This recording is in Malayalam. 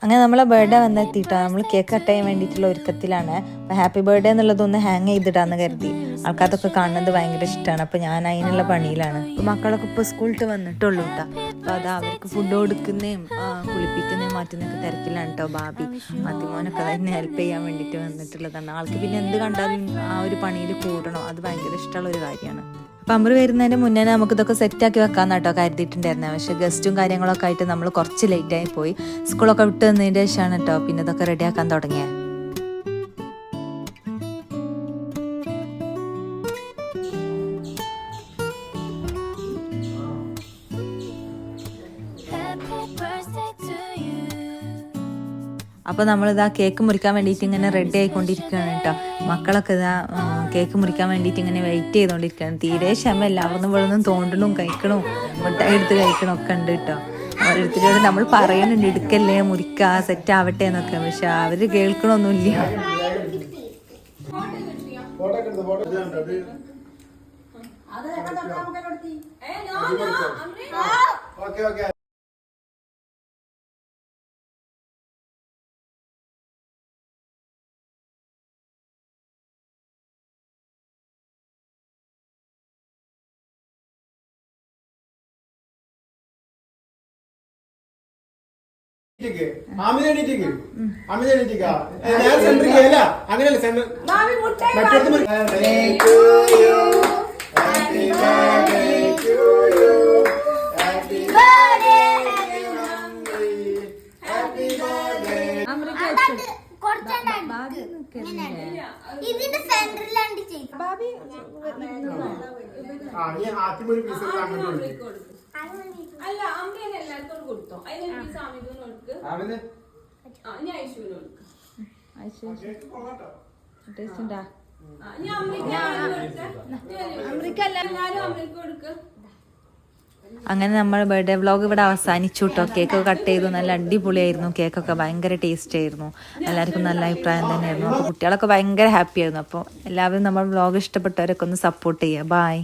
അങ്ങനെ നമ്മളെ ബർത്ത്ഡേ വന്നെത്തിയിട്ടോ. നമ്മൾ കേക്ക് കട്ട് ചെയ്യാൻ വേണ്ടിയിട്ടുള്ള ഒരുക്കത്തിലാണ്. അപ്പോൾ ഹാപ്പി ബർത്ത്ഡേ എന്നുള്ളതൊന്ന് ഹാങ് ചെയ്തിടാന്ന് കരുതി. ആൾക്കാർക്കൊക്കെ കാണുന്നത് ഭയങ്കര ഇഷ്ടമാണ്. അപ്പോൾ ഞാൻ അതിനുള്ള പണിയിലാണ്. അപ്പോൾ മക്കളൊക്കെ ഇപ്പോൾ സ്കൂളിട്ട് വന്നിട്ടുള്ളൂ കേട്ടോ. അപ്പോൾ അത് അവർക്ക് ഫുഡ് കൊടുക്കുന്നതും കുളിപ്പിക്കുന്നതും മാറ്റുന്നതൊക്കെ തിരക്കിലാണ് കേട്ടോ. ബാബി മത്തിമോനൊക്കെ അതിനെ ഹെൽപ്പ് ചെയ്യാൻ വേണ്ടിയിട്ട് വന്നിട്ടുള്ളതാണ്. ആൾക്ക് പിന്നെ എന്ത് കണ്ടാലും ആ ഒരു പണിയിൽ കൂടണം. അത് ഭയങ്കര ഇഷ്ടമുള്ള ഒരു കാര്യമാണ്. അപ്പം അമ്പർ വരുന്നതിൻ്റെ മുന്നേ നമുക്കിതൊക്കെ സെറ്റാക്കി വെക്കാമെന്ന് കേട്ടോ കരുതിയിട്ടുണ്ടായിരുന്നത്. പക്ഷേ ഗസ്റ്റും കാര്യങ്ങളൊക്കെ ആയിട്ട് നമ്മൾ കുറച്ച് ലേറ്റായി പോയി. സ്കൂളൊക്കെ വിട്ട് വന്നതിൻ്റെ ശേഷമാണ് കേട്ടോ പിന്നെ ഇതൊക്കെ റെഡിയാക്കാൻ തുടങ്ങിയത്. അപ്പോൾ നമ്മളിതാ കേക്ക് മുറിക്കാൻ വേണ്ടിയിട്ട് ഇങ്ങനെ റെഡി ആയിക്കൊണ്ടിരിക്കുകയാണ് കേട്ടോ. മക്കളൊക്കെ ഇതാ കേക്ക് മുറിക്കാൻ വേണ്ടിയിട്ട് ഇങ്ങനെ വെയിറ്റ് ചെയ്തുകൊണ്ടിരിക്കുകയാണ്. തീരെ ക്ഷമയില്ല. അവിടുന്ന് ഇവിടുന്ന് തോണ്ടണവും കഴിക്കണവും മുട്ടായി എടുത്ത് കഴിക്കണവും ഒക്കെ ഉണ്ട് കേട്ടോ. ഓരോരുത്തരോട് നമ്മൾ പറയുന്നുണ്ട് എടുക്കല്ലേ മുറിക്കുക സെറ്റ് ആവട്ടെ എന്നൊക്കെ. പക്ഷെ അവർ കേൾക്കണമൊന്നുമില്ല. ഇതിന്റെ സെന്ററിലാണ് ബാബി അല്ല അമ്മേനെ എല്ലാവർക്കും കൊടുത്തോ. അതിന് സാമിന് കൊടുക്ക്, ഞാൻ ഐശുവിന് കൊടുക്ക്. അങ്ങനെ നമ്മൾ ബർത്ത്ഡേ വ്ളോഗ് ഇവിടെ അവസാനിച്ചു കേട്ടോ. കേക്ക് കട്ട് ചെയ്തു. നല്ല അടിപൊളിയായിരുന്നു. കേക്കൊക്കെ ഭയങ്കര ടേസ്റ്റ് ആയിരുന്നു. എല്ലാവർക്കും നല്ല അഭിപ്രായം തന്നെയായിരുന്നു. അപ്പോൾ കുട്ടികളൊക്കെ ഭയങ്കര ഹാപ്പി ആയിരുന്നു. അപ്പോൾ എല്ലാവരും നമ്മൾ വ്ളോഗ് ഇഷ്ടപ്പെട്ടവരൊക്കെ ഒന്ന് സപ്പോർട്ട് ചെയ്യുക. ബായ്.